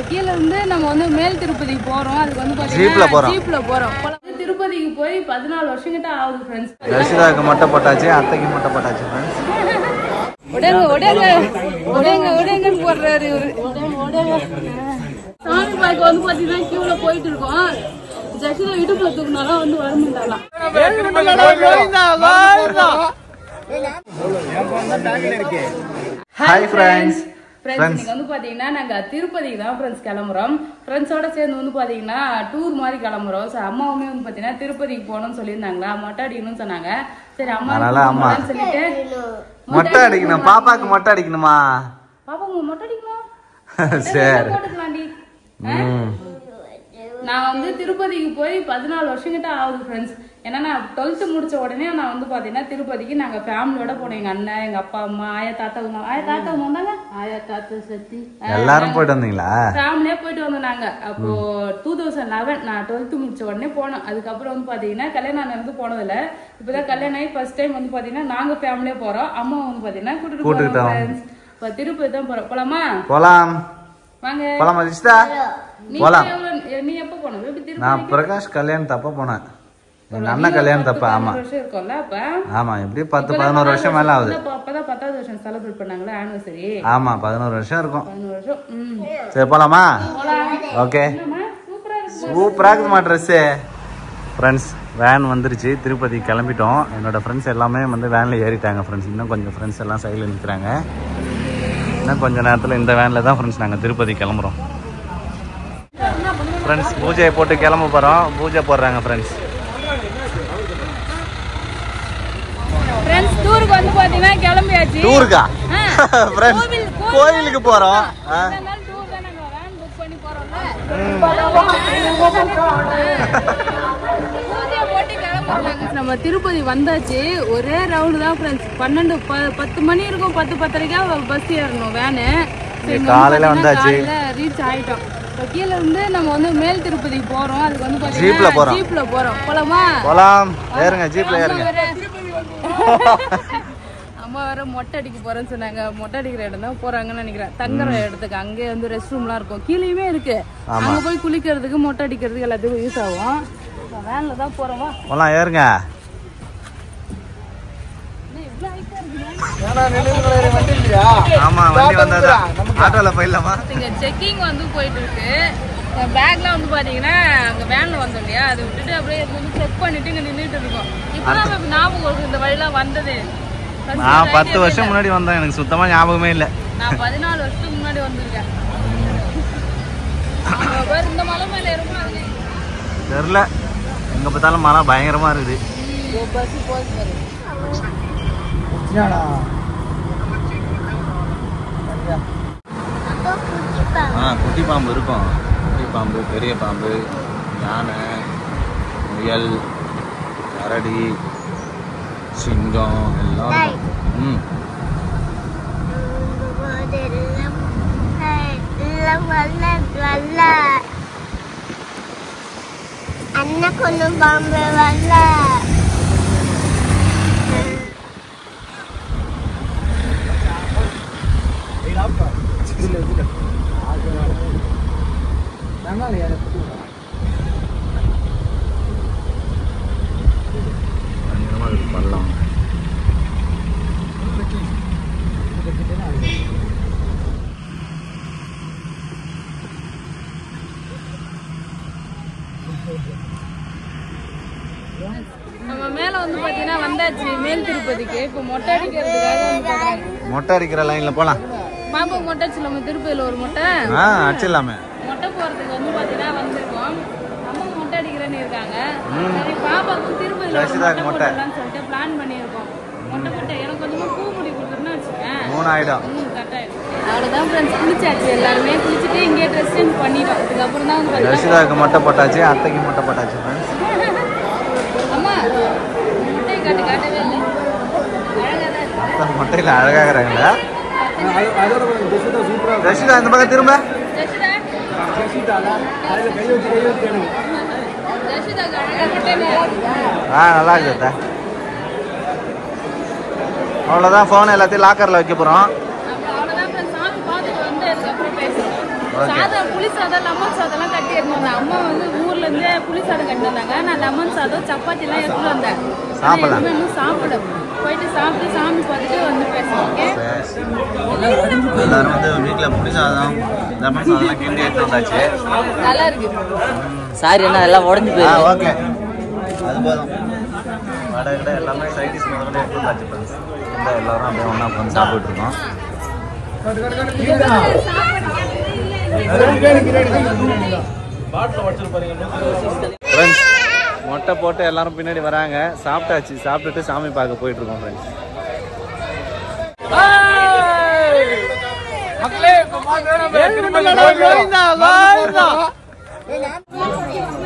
கீழ இருந்து நம்ம வந்து மேல் திருப்பதிக்கு போறோம். அதுக்கு வந்து பாத்தீங்கன்னா ஜீப்ல போறோம். திருப்பதிக்கு போய் 14 வருஷம் கிட்ட ஆகுது ஃப்ரெண்ட்ஸ். தர்ஷிதாக்கு மொட்டை போட்டாச்சு, அத்தைக்கு மொட்டை போட்டாச்சு ஃப்ரெண்ட்ஸ். உடங்கன்னு போடுறாரு இவரு. சாமி பார்க்க வந்து பாத்தீங்கன்னா கியூல போயிட்டு இருக்கோம். ஜெசிதா இடுப்புல தூக்குனாலும் வந்து வரமுடியலாம். Hi friends. இன்னைக்கு வந்து பாத்தீங்கன்னா நாங்க திருப்பதிக்கு தான் ஃப்ரெண்ட்ஸ் கிளம்புறோம். ஃப்ரெண்ட்ஸோட சேர்ந்து வந்து பாத்தீங்கன்னா டூர் மாதிரி கிளம்புறோம். அம்மாவுமே வந்து பாத்தீங்கன்னா திருப்பதிக்கு போகணும்னு சொல்லியிருந்தாங்களா, மொட்டை அடிக்கணும்னு சொன்னாங்க. சரி அம்மா சொல்லிட்டு மொட்டை அடிக்கணும், பாப்பாக்கு மொட்டை அடிக்கணுமா? பாப்பாக்கு மொட்டை அடிக்கணும் சரி போட்டுக்கலாண்டி. நான் வந்து திருப்பதிக்கு போய் 14 வருஷம் கிட்ட ஆகுது ஃப்ரெண்ட்ஸ். ஏன்னா நான் 12th முடிச்ச உடனே நான் வந்து பாத்தீங்கன்னா திருப்பதிக்கு நாங்க ஃபேமிலியோட போனோம். எங்க அண்ணன், எங்க அப்பா, அம்மா, ஆயா தாத்தா வந்தாங்க. ஆயா தாத்தா சத்தி எல்லாரும் போயிட்டு வந்தீங்களா? ஃபேமிலியா போயிட்டு வந்தோம் நாங்க. அப்போ 2011 நான் 12th முடிச்ச உடனே போனோம். அதுக்கப்புறம் வந்து பாத்தீங்கன்னா கல்யாணம் இருந்து போனதில்ல. இப்பதான் கல்யாணம் ஆகி ஃபர்ஸ்ட் டைம் வந்து பாத்தீங்கன்னா நாங்க ஃபேமிலியா போறோம். அம்மா வந்து பாத்தீங்கன்னா கூட்டிட்டு போறோம். இப்ப திருப்பதி தான் போறோம். போலாமா? போலாம் வாங்க போலாம். ரிஷிதா போலாம். நீ எப்ப போன? நான் பிரகாஷ் கல்யாணம் தப்ப போனேன். எங்க அண்ணன் கல்யாணம் தப்ப. ஆமா ஆமா, எப்படி 10-11 வருஷம் மேல ஆகுது. அப்பதான் 10வது வருஷம் செலிப்ரேட் பண்ணாங்களா ஆனிவர்சரி. ஆமா 11 வருஷம் இருக்கும். 11 வருஷம். சரி போலாமா? ஓகே. சூப்பரா இருக்குமா ட்ரெஸ்? ஃப்ரெண்ட்ஸ் வேன் வந்துருச்சு, திருப்பதி கிளம்பிட்டோம். என்னோட ஃப்ரெண்ட்ஸ் எல்லாமே வந்து வேன்ல ஏறிட்டாங்க ஃப்ரெண்ட்ஸ். இன்னும் கொஞ்சம் ஃப்ரெண்ட்ஸ் எல்லாம் சைடில் நிற்கிறாங்க. இன்னும் கொஞ்சம் நேரத்தில் இந்த வேனில் தான் ஃப்ரெண்ட்ஸ் நாங்கள் திருப்பதி கிளம்புறோம். ஃப்ரெண்ட்ஸ் பூஜையை போட்டு கிளம்ப போகிறோம். பூஜை போடுறாங்க ஃப்ரெண்ட்ஸ். ஃப்ரெண்ட்ஸ் டூருக்கு வந்து பாத்தீங்கன்னா கிளம்பியாச்சு. டூருக்கா? ஃப்ரெண்ட்ஸ் கோயிலுக்கு போறோம். நம்ம திருப்பதி வந்தாச்சு. ஒரே ரவுண்டு தான் ஃப்ரெண்ட்ஸ். 10 மணி இருக்கும். 10-10:30 பஸ் ஏறணும் வேனு. காலையில வந்தாச்சு, ரீச் ஆயிட்டோம். கீழ இருந்து நம்ம வந்து மேல் திருப்பதிக்கு போறோம். அதுக்கு வந்து ஜீப்ல போறோம். போலாமா? போலாம். ஏறுங்க, ஜீப்ல ஏறுங்க. அம்மா வேற மொட்டை அடிக்க போறேன்னு சொன்னாங்க. மொட்டை அடிக்கிற இடம் தான் போறாங்கன்னு நினைக்கிறேன். தங்குற இடத்துக்கு அங்கே வந்து ரெஸ்ட் ரூம்லாம் இருக்கும். கீழேயுமே இருக்கு. அங்க போய் குளிக்கிறதுக்கு, மொட்டை அடிக்கிறதுக்கு எல்லாத்துக்கும் யூஸ் ஆகும். வேன்ல தான் போறோம். போலாம், ஏறுங்க. ஆமா வண்டி வந்தா ஆட்டோல போயிடலாமா? இங்க செக்கிங் வந்து போயிட்டு இருக்கு. பேக்லாம் வந்து பாத்தீங்கன்னா அங்க வேன்ல வந்தோம் இல்லையா, அதை விட்டுட்டு அப்படியே செக் பண்ணிட்டு இங்க நின்றுட்டு இருக்கோம். இப்பதான் ஞாபகம் இருக்கு இந்த வழியெல்லாம் வந்தது. நான் 10 வருஷம் முன்னாடி வந்தேன், எனக்கு சுத்தமா ஞாபகமே இல்லை. நான் 14 வருஷத்துக்கு முன்னாடி வந்திருக்கேன். இந்த மலை மேல ஏறுமா தெரியல, எங்க பார்த்தாலும் மழை பயங்கரமா இருக்குது. குட்டி பாம்பு இருக்கும். குட்டி பாம்பு, பெரிய பாம்பு, யானை, முயல், கரடி, சிங்கம் எல்லாம். அண்ணா கொண்டு பாம்பு வரல. பண்ணலாம். நம்ம மேல வந்து பாத்தீங்கன்னா வந்தாச்சு மேல் திருப்பதிக்கு. இப்ப மொட்டை அடிக்கிறதுக்காக மொட்டை அடிக்கிற லைன்ல போலாம். பாப்பா மொட்டை அடிச்சலாமா? திருப்பதியில ஒரு மொட்டை அடிச்சிடலாமே. மொட்டை போறதுக்கு வந்து பாத்தீங்கன்னா வந்திருக்கோம். அம்மா மொட்டை அடிக்கிறேன்னு இருக்காங்க. சரி பாப்பாக்கும் திருப்பதியில மொட்டை சொல்லிட்டு பிளான் பண்ணியிருக்கோம். மொட்டை போட்டு எனக்கு கொஞ்சமா பூ முடி கொடுத்துருன்னு வச்சுக்கேன். 3 ஆயிடும். கரெக்டாயிடும். அவ்வளவுதான் ஃப்ரெண்ட்ஸ். குளிச்சாச்சு, எல்லாருமே குளிச்சுட்டு இங்கே ட்ரெஸ் சேஞ்ச் பண்ணிட்டோம். அதுக்கப்புறம் தான் வந்து ரஷிதாவுக்கு மொட்டை போட்டாச்சு, அத்தைக்கு மொட்டை போட்டாச்சு ஃப்ரெண்ட்ஸ். அம்மா மொட்டை காட்டவே இல்லை. அத்தை மொட்டையில் அழகாகிறாங்களா? ரஷிதா இந்த பக்கம் திரும்ப. நல்லா இருக்கு. அவ்வளோதான், ஃபோன் எல்லாத்தையும் லாக்கரில் வைக்க போகிறோம். சாதம் புளி சாதம் லெமன் சாதம்லாம் கட்டி எடுத்து வந்தேன். அம்மா வந்து ஊர்ல இருந்து புளி சாதம் கட்டி வந்தாங்க. நான் லெமன் சாதம் சப்பாத்தி எல்லாம் எடுத்துட்டு வந்தேன். சாப்பிடலாம் இன்னும் சாப்பிட போயிட்டு சாப்பிட்டு சாமி பார்த்துட்டு வந்து பேசுவோம். எல்லாரும் வந்து வீட்டில் புளி சாதம் லெமன் சாதம்லாம் கிண்டி எடுத்து வந்தாச்சு. நல்லா இருக்கு. சாரி என்ன எல்லாம் உடஞ்சி போயிடும். ஓகே அது போதும். வடை கடை எல்லாமே சைடிஷ் முதல்ல எடுத்து வந்தாச்சு ஃப்ரெண்ட்ஸ். எல்லாரும் அப்படியே ஒன்றா உட்காந்து சாப்பிட்டு இருக்கோம். ஃப்ரெண்ட்ஸ் மொட்டை போட்டு எல்லாரும் பின்னாடி வராங்க. சாப்பிட்டாச்சு. சாப்பிட்டுட்டு சாமி பார்க்க போயிட்டு இருக்கோம் ஃப்ரெண்ட்ஸ்.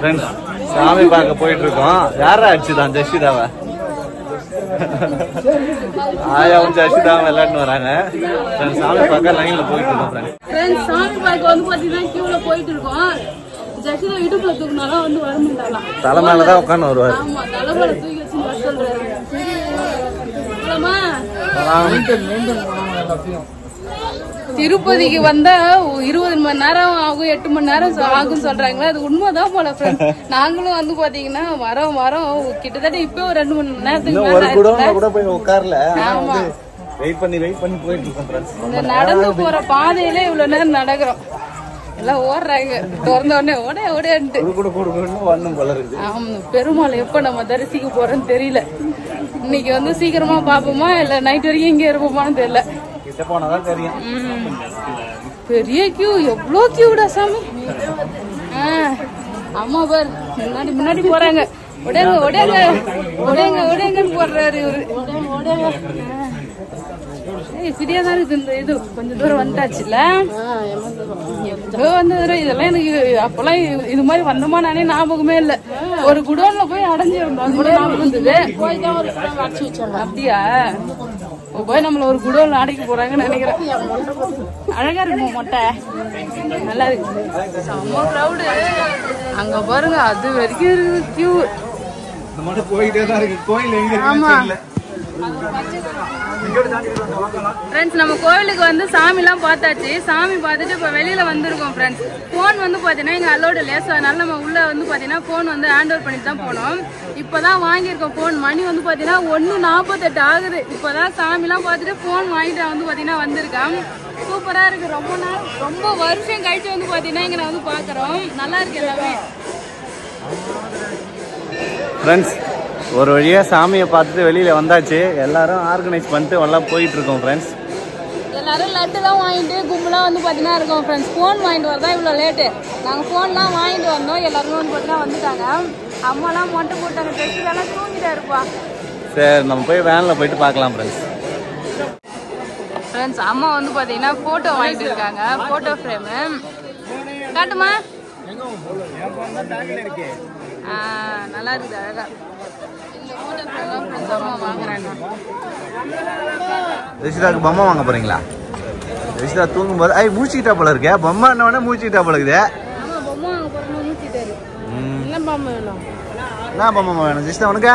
ஃப்ரெண்ட்ஸ் சாமி பார்க்க போயிட்டு இருக்கோம். யாரா அடிச்சுதான் ஜெஷிதாவை ஆயாவும் ஜெஷிதாவும் விளையாட்டு வராங்க. சாமி பார்க்க லைன்ல போயிட்டு இருக்கோம் ஃப்ரெண்ட்ஸ். சாமி பார்க்க வந்து பாத்தீங்கன்னா கியூல போயிட்டு இருக்கோம். ஜெஷிதா இடுப்புல தூக்குனாலும் வந்து வர முடியலாம். தலை மேலதான் உட்காந்து வருவாரு. ஆமா தலைமையில தூக்கி வச்சு வர சொல்றாரு. திருப்பதிக்கு வந்தா 20 மணி நேரம் ஆகும் 8 மணி நேரம் ஆகும் சொல்றாங்களா? அது உண்மைதான் போல ஃப்ரெண்ட்ஸ். நாங்களும் வந்து பாத்தீங்கன்னா வரோம் கிட்டத்தட்ட இப்போ 2 மணி நேரத்துக்கு போய் உட்கார்ல. வெயிட் பண்ணி போயிட்டு இருக்கோம் ஃப்ரெண்ட்ஸ். இந்த நடந்து போற பாதையில இவ்வளவு நேரம் நடக்கிறோம். எல்லாம் ஓடுறாங்க. திறந்த உடனே ஓடையான்ட்டு. ஆமா பெருமாள் எப்ப நம்ம தரிசிக்க போறோம்னு தெரியல. இன்னைக்கு வந்து சீக்கிரமா பாப்போமா இல்ல நைட் வரைக்கும் இங்க இருப்போமான்னு தெரியல. பெரிய கியூ. எவ்வளவு கியூடா சாமி. அம்மா பார் முன்னாடி போறாங்க. ஒடையங்கன்னு போடுறாரு இவரு. சரியா தான் இருக்கு. இந்த இது கொஞ்சம் தூரம் வந்தாச்சுல. எப்போ வந்தது இதெல்லாம் எனக்கு அப்பெல்லாம் இது மாதிரி வந்தோமா நானே ஞாபகமே இல்ல. ஒரு குடோன்ல போய் அடைஞ்சிருந்தோம். ஞாபகம் இருந்தது. அப்படியா போய் நம்மள ஒரு குடோன்ல அடைக்க போறாங்கன்னு நினைக்கிறேன். அழகா இருக்கும் மொட்டை. நல்லா இருக்கு. செம்ம கிரௌடு. அங்க பாருங்க அது வரைக்கும் இருக்குது கியூ. ஆமா ஃப்ரெண்ட்ஸ் நம்ம கோவிலுக்கு வந்து சாமிலாம் பார்த்தாச்சு. சாமி பார்த்துட்டு இப்போ வெளியில வந்திருக்கோம் ஃப்ரெண்ட்ஸ். ஃபோன் வந்து பார்த்தீங்கன்னா இங்கே அலோடு இல்லையா? ஸோ அதனால நம்ம உள்ள வந்து பார்த்தீங்கன்னா ஃபோன் வந்து ஹேண்ட் ஓவர் பண்ணிட்டு தான் போனோம். இப்போதான் வாங்கியிருக்கோம் ஃபோன். மணி வந்து பார்த்தீங்கன்னா 1:48 ஆகுது. இப்போதான் சாமிலாம் பார்த்துட்டு ஃபோன் வாங்கிட்டு வந்து பார்த்தீங்கன்னா வந்திருக்கேன். சூப்பராக இருக்கு. ரொம்ப வருஷம் கழிச்சு வந்து பார்த்தீங்கன்னா இங்கே நான் வந்து பார்க்குறோம். நல்லா இருக்கு எல்லாமே ஃப்ரெண்ட்ஸ். ஒரு வழியா சாமியை பார்த்துட்டு வெளியில வந்தாச்சு. எல்லாரும் ஆர்கனைஸ் பண்ணிட்டு எல்லாம் போயிட்டு இருக்கோம் ஃப்ரெண்ட்ஸ். எல்லாரும் லட்டுலாம் வாங்கிட்டு கும்பலாம் வந்து பார்த்தீங்கன்னா இருக்கோம் ஃப்ரெண்ட்ஸ். ஃபோன் வாங்கிட்டு வரதான் இவ்வளோ லேட்டு. நாங்கள் ஃபோன்லாம் வாங்கிட்டு வந்தோம். எல்லாருமே வந்து பார்த்தீங்கன்னா வந்துட்டாங்க. அம்மாலாம் மொட்டை போட்டாங்க. ட்ரெஸ்ஸெல்லாம் தூங்கிட்டா இருப்பா. சரி நம்ம போய் வேனில் போயிட்டு பார்க்கலாம் ஃப்ரெண்ட்ஸ். ஃப்ரெண்ட்ஸ் அம்மா வந்து பார்த்தீங்கன்னா ஃபோட்டோ வாங்கிட்டு இருக்காங்க. ஃபோட்டோ ஃப்ரேமு காட்டுமா? நல்லா இருக்குது அழகா. ரிஷிதாக்கு பொம்மை வாங்க போறீங்களா? ரிஷிதா தூங்கும் போது மூச்சிக்கிட்டா போல இருக்கே. பொம்மை என்ன மூச்சிக்கிட்டா போல இருக்குது. என்ன பொம்மை வேணும் ரிஷிதா உனக்கு?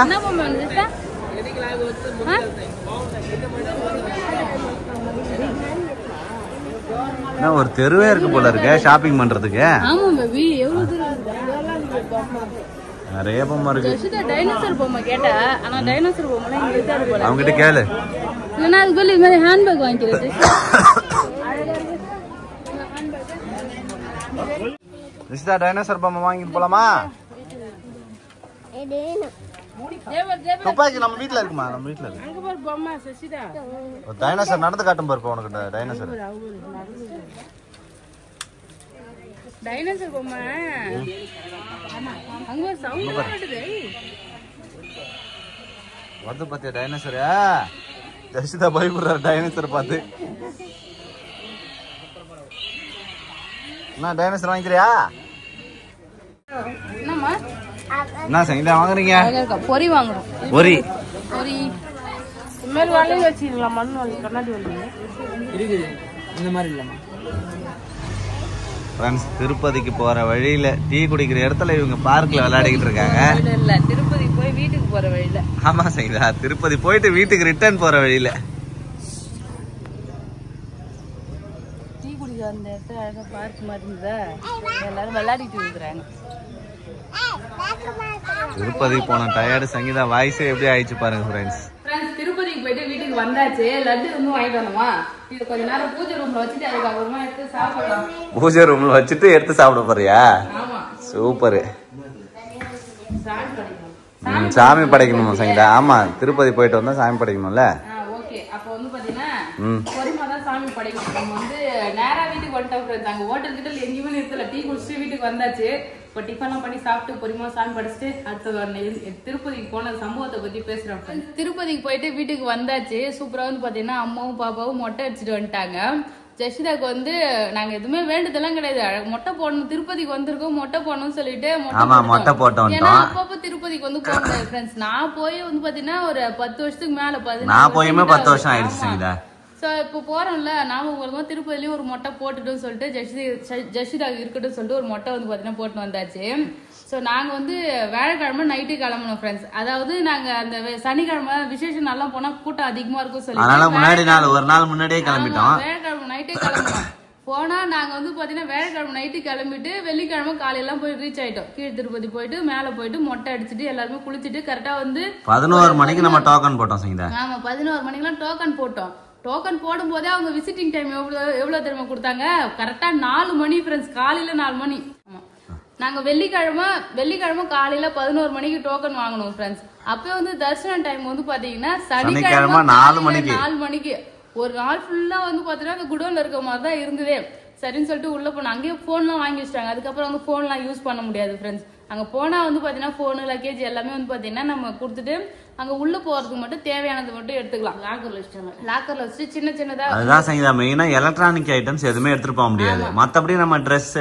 என்ன ஒரு தெருவே இருக்கு போல இருக்கு ஷாப்பிங் பண்றதுக்கு. நிறைய பொம்மை இருக்கு. டைனோசர் பொம்மை கேட்டா ஆனா டைனோசர் பொம்மை இங்க இருக்காது போல. அவங்க கிட்ட கேளு. இல்லனா அது போல இந்த ஹேண்ட்பேக் வாங்கிக்கிறது. ரிஷிதா டைனோசர் பொம்மை வாங்கிட்டு போலாமா? துப்பாக்கி நம்ம வீட்ல இருக்குமா? நம்ம வீட்ல இருக்கு. அங்க பாரு பொம்மை சசிதா. ஒரு டைனோசர் நடந்து காட்டும் பாரு உனக்கு டைனோசர். டைனோசர் பொம்மை. அங்க ஒரு சவுண்ட் வருது. வந்து பாத்தியா டைனோசர்? ஜெஷிதா பயப்படுறாரு டைனோசர் பார்த்து. என்ன டைனோசர் வாங்கிக்கிறியா? என்னம்மா? என்ன சங்கீதா வாங்குறீங்க? பொரி வாங்குறோம். பொரி மேல் வாழை வச்சிடலாம். மண் வாழை கண்ணாடி வாழை இருக்குது. இந்த மாதிரி இல்லைம்மா. ஃப்ரெண்ட்ஸ் திருப்பதிக்கு போற வழியில டீ குடிக்கிற இடத்துல இவங்க பார்க்ல விளையாடிக்கிட்டு இருக்காங்க. இல்ல திருப்பதி போய் வீட்டுக்கு போற வழியில. ஆமா சங்கீதா திருப்பதி போயிட்டு வீட்டுக்கு ரிட்டர்ன் போற வழியில டீ குடிக்க அந்த இடத்துல அழகா பார்க் மாதிரி இருந்தா எல்லாரும் விளையாடிட்டு இருக்கிறாங்க. திருப்பதி போன டயர்டு சங்கீதா வாய்ஸே எப்படி ஆயிடுச்சு பாருங்க ஃப்ரெண்ட்ஸ். திருப்பதிக்கு போயிட்டு வீட்டுக்கு வந்தாச்சு. லட்டு இன்னும் வாங்கிட்டு வரணுமா? இது கொஞ்ச நேரம் பூஜை ரூம்ல வச்சுட்டு அதுக்கப்புறமா எடுத்து சாப்பிடலாம். பூஜை ரூம்ல வச்சுட்டு எடுத்து சாப்பிட போறியா? ஆமா சூப்பர். சாமி படைக்கணும் சங்கீதா. ஆமா திருப்பதி போயிட்டு வந்தா சாமி படைக்கணும்ல. ஓகே அப்ப வந்து பாத்தீங்கன்னா பொறுமையா தான் சாமி படைக்கணும். நம்ம வந்து நேரா வீட்டுக்கு வந்துட்டோம் ஃப்ரெண்ட்ஸ். அங்க ஹோட்டல் கிட்ட எங்கேயுமே நிறுத்தல. டீ குடிச்சிட்டு வீட்டுக்கு வந்தாச்சு. இப்போ டிஃபன்லாம் பண்ணி சாப்பிட்டு பொறுமையா சாமி படிச்சுட்டு அடுத்த திருப்பதிக்கு போன சம்பவத்தை பத்தி பேசுறேன் ஃப்ரெண்ட்ஸ். திருப்பதிக்கு போயிட்டு வீட்டுக்கு வந்தாச்சு. சூப்பரா வந்து பாத்தீங்கன்னா அம்மாவும் பாப்பாவும் மொட்டை அடிச்சுட்டு வந்துட்டாங்க. ஜெஷிதாக்கு வந்து நாங்க எதுவுமே வேண்டதெல்லாம் கிடையாது. மொட்டை போடணும், திருப்பதிக்கு வந்திருக்கோம் மொட்டை போடணும்னு சொல்லிட்டு மொட்டை போட்டோம். ஏன்னா அப்பப்ப திருப்பதிக்கு வந்து போக முடியாது ஃப்ரெண்ட்ஸ். நான் போய் வந்து பாத்தீங்கன்னா ஒரு 10 வருஷத்துக்கு மேல 10 வருஷம் ஆயிடுச்சு. சோ இப்போ போறோம்ல நாம மூலமா திருப்பதிலயும் ஒரு மொட்டை போட்டுட்டோம் சொல்லிட்டு ஜெஷிதா இருக்கட்டும் சொல்லிட்டு ஒரு மொட்டை வந்து பாத்தீங்கன்னா போட்டு வந்தாச்சு. சோ நாங்க வந்து வியாழக்கிழமை நைட்டு கிளம்பணும் ஃப்ரெண்ட்ஸ். அதாவது நாங்க அந்த சனிக்கிழமை விசேஷம் நல்லா போனா கூட்டம் அதிகமா இருக்கும் சொல்லி ஒரு நாள் முன்னாடியே கிளம்பிட்டோம். வியாழக்கிழமை நைட்டே கிளம்பணும். போனா நாங்க வந்து பாத்தீங்கன்னா வியாழக்கிழமை நைட்டு கிளம்பிட்டு வெள்ளிக்கிழமை காலையெல்லாம் போய் ரீச் ஆயிட்டோம். கீழ் திருப்பதி போயிட்டு மேல போயிட்டு மொட்டை அடிச்சுட்டு எல்லாருமே குளிச்சுட்டு கரெக்டா வந்து 11 மணிக்கு நம்ம டோக்கன் போட்டோம் சங்கீதா. ஆமா 11 மணிக்கெல்லாம் டோக்கன் போட்டோம். டோக்கன் போடும் போதே அவங்க விசிட்டிங் டைம் எவ்வளவு தெரியுமா கொடுத்தாங்க? கரெக்டா 4 மணி ஃப்ரெண்ட்ஸ். காலையில 4 மணி. நாங்க வெள்ளிக்கிழமை காலையில 11 மணிக்கு டோக்கன் வாங்கணும் ஃப்ரெண்ட்ஸ். அப்ப வந்து தரிசன டைம் வந்து பாத்தீங்கன்னா சனிக்கிழமை 4 மணிக்கு. ஒரு நாள் ஃபுல்லா வந்து பாத்தீங்கன்னா அந்த குடோன்ல இருக்க மாதிரிதான் இருந்ததே. சரின்னு சொல்லிட்டு உள்ள போனோம். அங்கேயே போன்லாம் வாங்கி வச்சிட்டாங்க. அதுக்கப்புறம் வந்து போன்லாம் யூஸ் பண்ண முடியாது ஃப்ரெண்ட்ஸ். அங்க போனா வந்து பாத்தீங்கன்னா போன் லக்கேஜ் எல்லாமே வந்து பாத்தீங்கன்னா நம்ம கொடுத்துட்டு அங்க உள்ள போறதுக்கு மட்டும் தேவையானது மட்டும் எடுத்துக்கலாம். லாக்கர்ல வச்சு சின்ன சின்னதா. அதுதான் சங்கீதா மெயினா எலக்ட்ரானிக் ஐட்டம்ஸ் எதுவுமே எடுத்துட்டு போக முடியாது. மத்தபடி நம்ம ட்ரெஸ்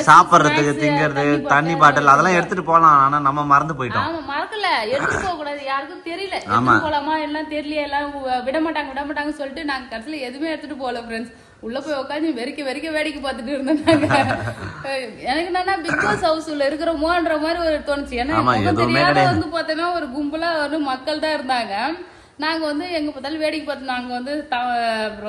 சாப்பிடுறதுக்கு திங்கிறது தண்ணி பாட்டில் அதெல்லாம் எடுத்துட்டு போலாம். ஆனா நம்ம மறந்து போயிட்டோம். ஆமா மறக்கல. எடுத்துட்டு போக கூடாது. யாருக்கும் தெரியல எடுத்துட்டு போலாமா எல்லாம் தெரியல. எல்லாம் விட மாட்டாங்க சொல்லிட்டு நாங்க கடைசியில எதுவுமே எடுத்துட்டு போகல ஃப்ரெண்ட்ஸ். உள்ள போய் உட்காந்து வெறிக்க வேடிக்கை பார்த்துட்டு இருந்தாங்க. எனக்கு என்னன்னா பிக் பாஸ் ஹவுஸ்ல இருக்கிறோமோன்ற மாதிரி ஒரு தோணுச்சு. ஏன்னா தெரியாத வந்து பார்த்தோன்னா ஒரு கும்பலா வந்து மக்கள் தான் இருந்தாங்க. நாங்க வந்து எங்க பார்த்தாலும் வேடிக்கை பார்த்து நாங்க வந்து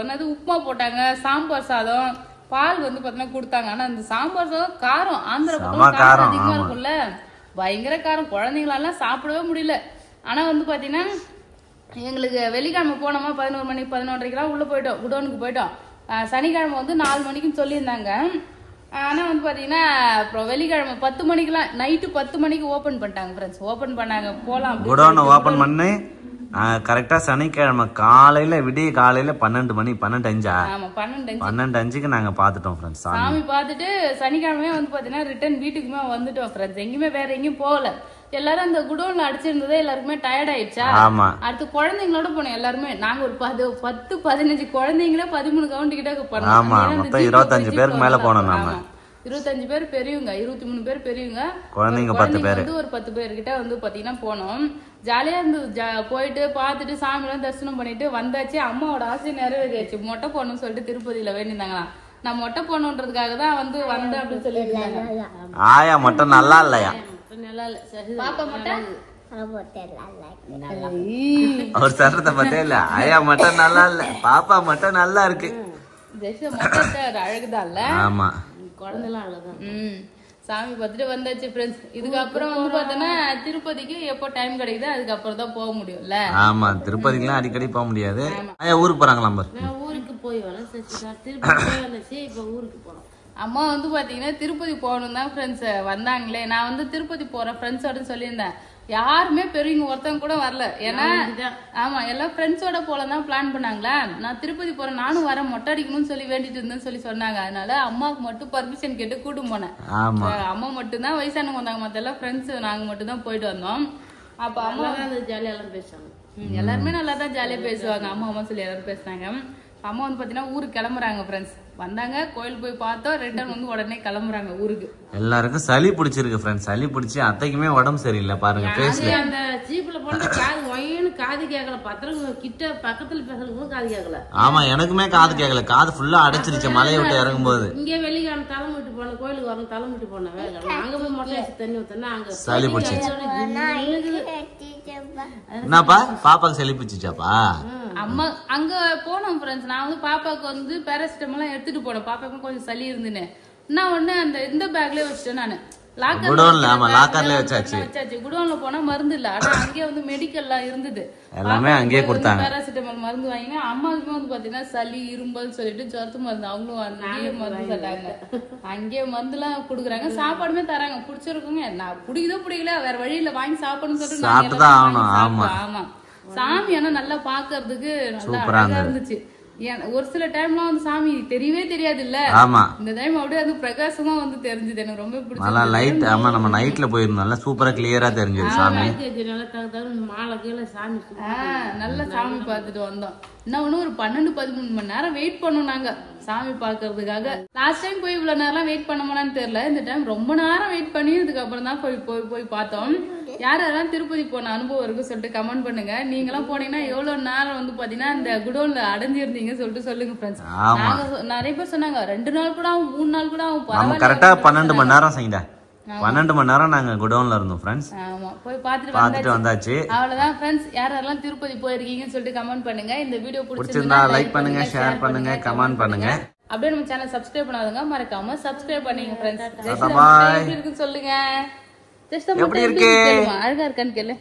என்னது உப்புமா போட்டாங்க, சாம்பார் சாதம், பால் வந்து பாத்தீங்கன்னா கொடுத்தாங்க. ஆனா அந்த சாம்பார் சாதம் காரம் ஆந்திர பக்கம் காரம் அதிகமா இருக்கும்ல, பயங்கர காரம். குழந்தைங்களெல்லாம் சாப்பிடவே முடியல. ஆனா வந்து பாத்தீங்கன்னா எங்களுக்கு வெள்ளிக்கிழமை போனோமா 11 மணி 11:30 உள்ள போயிட்டோம். குடோனுக்கு போயிட்டோம். சனிக்கிழமை வந்து 4 மணிக்குன்னு சொல்லியிருந்தாங்க. ஆனா வந்து பாத்தீங்கன்னா அப்புறம் வெள்ளிக்கிழமை 10 மணிக்கெல்லாம் நைட்டு 10 மணிக்கு ஓபன் பண்ணிட்டாங்க ஃப்ரெண்ட்ஸ். ஓபன் பண்ணாங்க போலாம் குடோன் ஓபன் பண்ணி கரெக்டா சனிக்கிழமை காலையில விடிய காலையில 12 மணி 12:05 நாங்க பாத்துட்டோம் ஃப்ரெண்ட்ஸ். சாமி பாத்துட்டு சனிக்கிழமையே வந்து பாத்தீங்கன்னா ரிட்டர்ன் வீட்டுக்குமே வந்துட்டோம் ஃப்ரெண்ட்ஸ். எங்கேயுமே வேற எங்கேயும் போகல. எல்லாரும் அந்த குடோன்ல அடிச்சிருந்ததே எல்லாருக்குமே டயர்ட் ஆயிடுச்சா. அடுத்து குழந்தைங்களோட போனோம் எல்லாருமே. நாங்க ஒரு 10-15 குழந்தைங்களே 13 கவுண்ட் கிட்ட பண்ணோம். 25 பேருக்கு மேல போனோம். நாம 25 பேர் பெரியவங்க, 23 பேர் பெரியவங்க, குழந்தைங்க 10 பேர் வந்து ஒரு 10 பேர்கிட்ட வந்து பாத்தீங்கன்னா போனோம். ஜாலியா இருந்து போயிட்டு பாத்துட்டு சாமி எல்லாம் தரிசனம் பண்ணிட்டு வந்தாச்சு. அம்மாவோட ஆசை நிறைவேறியாச்சு. மொட்டை போடணும்னு சொல்லிட்டு திருப்பதியில வேண்டியிருந்தாங்களா. நான் மொட்டை போடணுன்றதுக்காக தான் வந்து வந்தேன் அப்படின்னு சொல்லிட்டு. ஆயா மொட்டை நல்லா இல்லையா? நல்லா இல்ல. பாப்பா மொட்டை அவர் சரத்தை பத்தே இல்ல. ஆயா மட்டும் நல்லா இல்ல, பாப்பா மட்டும் நல்லா இருக்கு. அழகுதான் இல்ல? ஆமா குழந்தைலாம் அழகுதான். சாமி பார்த்துட்டு வந்தாச்சு ஃப்ரெண்ட்ஸ். இதுக்கப்புறம் வந்து பார்த்தோன்னா திருப்பதிக்கு எப்போ டைம் கிடைக்குது அதுக்கப்புறம் தான் போக முடியும்ல. ஆமா திருப்பதிக்குலாம் அடிக்கடி போக முடியாது. ஊருக்கு போறாங்களா? ஊருக்கு போய் வரேன். திருப்பதி இப்போ ஊருக்கு போறோம். அம்மா வந்து பாத்தீங்கன்னா திருப்பதி போகணும் தான் ஃப்ரெண்ட்ஸ் வந்தாங்களே. நான் வந்து திருப்பதி போறேன் ஃப்ரெண்ட்ஸோட சொல்லியிருந்தேன். யாருமே பெரியவங்க ஒருத்தவங்க கூட வரல. ஏன்னா ஆமா எல்லாம் ஃப்ரெண்ட்ஸோட போலதான் பிளான் பண்ணாங்களா. நான் திருப்பதி போறேன், நானும் வரேன், மொட்டை அடிக்கணும்னு சொல்லி வேண்டிட்டு இருந்தேன்னு சொல்லி சொன்னாங்க. அதனால அம்மாவுக்கு மட்டும் பர்மிஷன் கேட்டு கூட்டு போனேன். அம்மா மட்டும் தான் வயசானவங்க வந்தாங்க, மத்த எல்லாம் ஃப்ரெண்ட்ஸ் நாங்க மட்டும் தான் போயிட்டு வந்தோம். அப்ப அம்மா ஜாலியா எல்லாம் பேசுவாங்க. எல்லாருமே நல்லா தான் ஜாலியா பேசுவாங்க. அம்மா சொல்லி எல்லாரும் பேசுனாங்க. அம்மா வந்து பாத்தீங்கன்னா ஊருக்கு கிளம்புறாங்க ஃப்ரெண்ட்ஸ். வந்தாங்க, கோயில் போய் பார்த்தோம், ரிட்டர்ன் வந்து உடனே கிளம்புறாங்க ஊருக்கு. எல்லாருக்கும் சளி பிடிச்சிருக்கு ஃப்ரெண்ட்ஸ். சளி பிடிச்சி அத்தைக்குமே உடம்பு சரியில்லை பாருங்க. பேசல அந்த ஜீப்ல போனா காது ஒயன்னு காது கேட்கல. பத்திரம் கிட்ட பக்கத்துல பேசுறதுக்கும் காது கேட்கல. ஆமா எனக்குமே காது கேட்கல. காது ஃபுல்லா அடைச்சிருச்சு மலையை விட்டு இறங்கும் போது. இங்க வெள்ளிக்கிழமை தலைமுட்டு போன கோயிலுக்கு வரணும், தலைமுட்டு போன வேலை அங்க போய் மொட்டை வச்சு தண்ணி ஊத்தனா அங்க சளி பிடிச்சிச்சு. என்னப்பா பாப்பாக்கு சளி பிடிச்சிச்சாப்பா? அம்மா அங்க போனோம் ஃப்ரெண்ட்ஸ். நான் வந்து பாப்பாக்கு வந்து பேராசிட்டமால் எடுத்துட்டு போனேன். பாப்பாக்கும் கொஞ்சம் சளி இருந்துன்னு நான் ஒண்ணு அந்த இந்த பேக்லயே வச்சிட்டேன் நானு. குடோன்ல ஆமா லாக்கர்லயே வச்சாச்சு. குடோன்ல போனா மருந்து இல்ல, ஆனா அங்கேயே வந்து மெடிக்கல்லாம் இருந்தது, எல்லாமே அங்கேயே கொடுத்தாங்க. பேராசிட்டமால் மருந்து வாங்கினா அம்மாவுக்குமே வந்து பாத்தீங்கன்னா சளி இரும்பல் சொல்லிட்டு சொத்து மருந்து அவங்களும் அங்கேயே மருந்து தராங்க. அங்கேயே மருந்து எல்லாம் குடுக்குறாங்க, சாப்பாடுமே தராங்க. பிடிச்சிருக்குங்க, நான் பிடிக்குதோ பிடிக்கல வேற வழியில வாங்கி சாப்பிடணும்னு சொல்லிட்டு சாப்பிட்டுதான் ஆகணும். ஆமா ஆமா சாமி ஆனா நல்லா பாக்குறதுக்கு நல்லா அழகா இருந்துச்சு. ஒரு சில டைம்லாம் வந்து சாமி தெரியவே தெரியாது இல்ல, இந்த டைம் அப்படியே அது பிரகாசமா வந்து தெரிஞ்சது. எனக்கு ரொம்ப பிடிச்சது. லைட் ஆமா நம்ம நைட்ல போயிருந்தோம்ல சூப்பரா கிளியரா தெரிஞ்சது சாமி. நல்லா சாமி பார்த்துட்டு வந்தோம். இன்னும் ஒரு 12-13 மணி நேரம் வெயிட் பண்ணோம் நாங்க சாமி பாக்குறதுக்காக. லாஸ்ட் டைம் போய் இவ்வளவு நேரம் வெயிட் பண்ணோமான்னு தெரியல, இந்த டைம் ரொம்ப நேரம் வெயிட் பண்ணி இதுக்கு அப்புறம் தான் போய் பார்த்தோம். யாரெல்லாம் திருப்பதி போன அனுபவம் இருக்கு சொல்லிட்டு கமெண்ட் பண்ணுங்க. நீங்க எல்லாம் போனீங்கன்னா எவ்வளவு நேரம் வந்து பாத்தீங்கன்னா இந்த குடோன்ல அடைஞ்சிருந்தீங்க சொல்லிட்டு சொல்லுங்க ஃப்ரெண்ட்ஸ். நிறைய பேர் சொன்னாங்க 2 நாள் கூட ஆகும் 3 நாள் கூட ஆகும். கரெக்டா 12 மணி நேரம் செய்யுங்க. 12 மணி நேரம் நாங்க குடோன்ல இருந்தோம் ஃப்ரெண்ட்ஸ். ஆமா போய் பார்த்துட்டு வந்தாச்சு. அவ்வளவுதான் ஃப்ரெண்ட்ஸ். யாரெல்லாம் திருப்பதி போயிருக்கீங்கன்னு சொல்லிட்டு கமெண்ட் பண்ணுங்க. இந்த வீடியோ பிடிச்சிருந்தா லைக் பண்ணுங்க, ஷேர் பண்ணுங்க, கமெண்ட் பண்ணுங்க. அப்படியே நம்ம சேனல் சப்ஸ்கிரைப் பண்ணாதவங்க மறக்காம சப்ஸ்கிரைப் பண்ணுங்க ஃப்ரெண்ட்ஸ். பாய். எப்படி இருக்குன்னு சொல்லுங்க. எப்படி இருக்கு? அழகா இருக்கான்னு கேளு.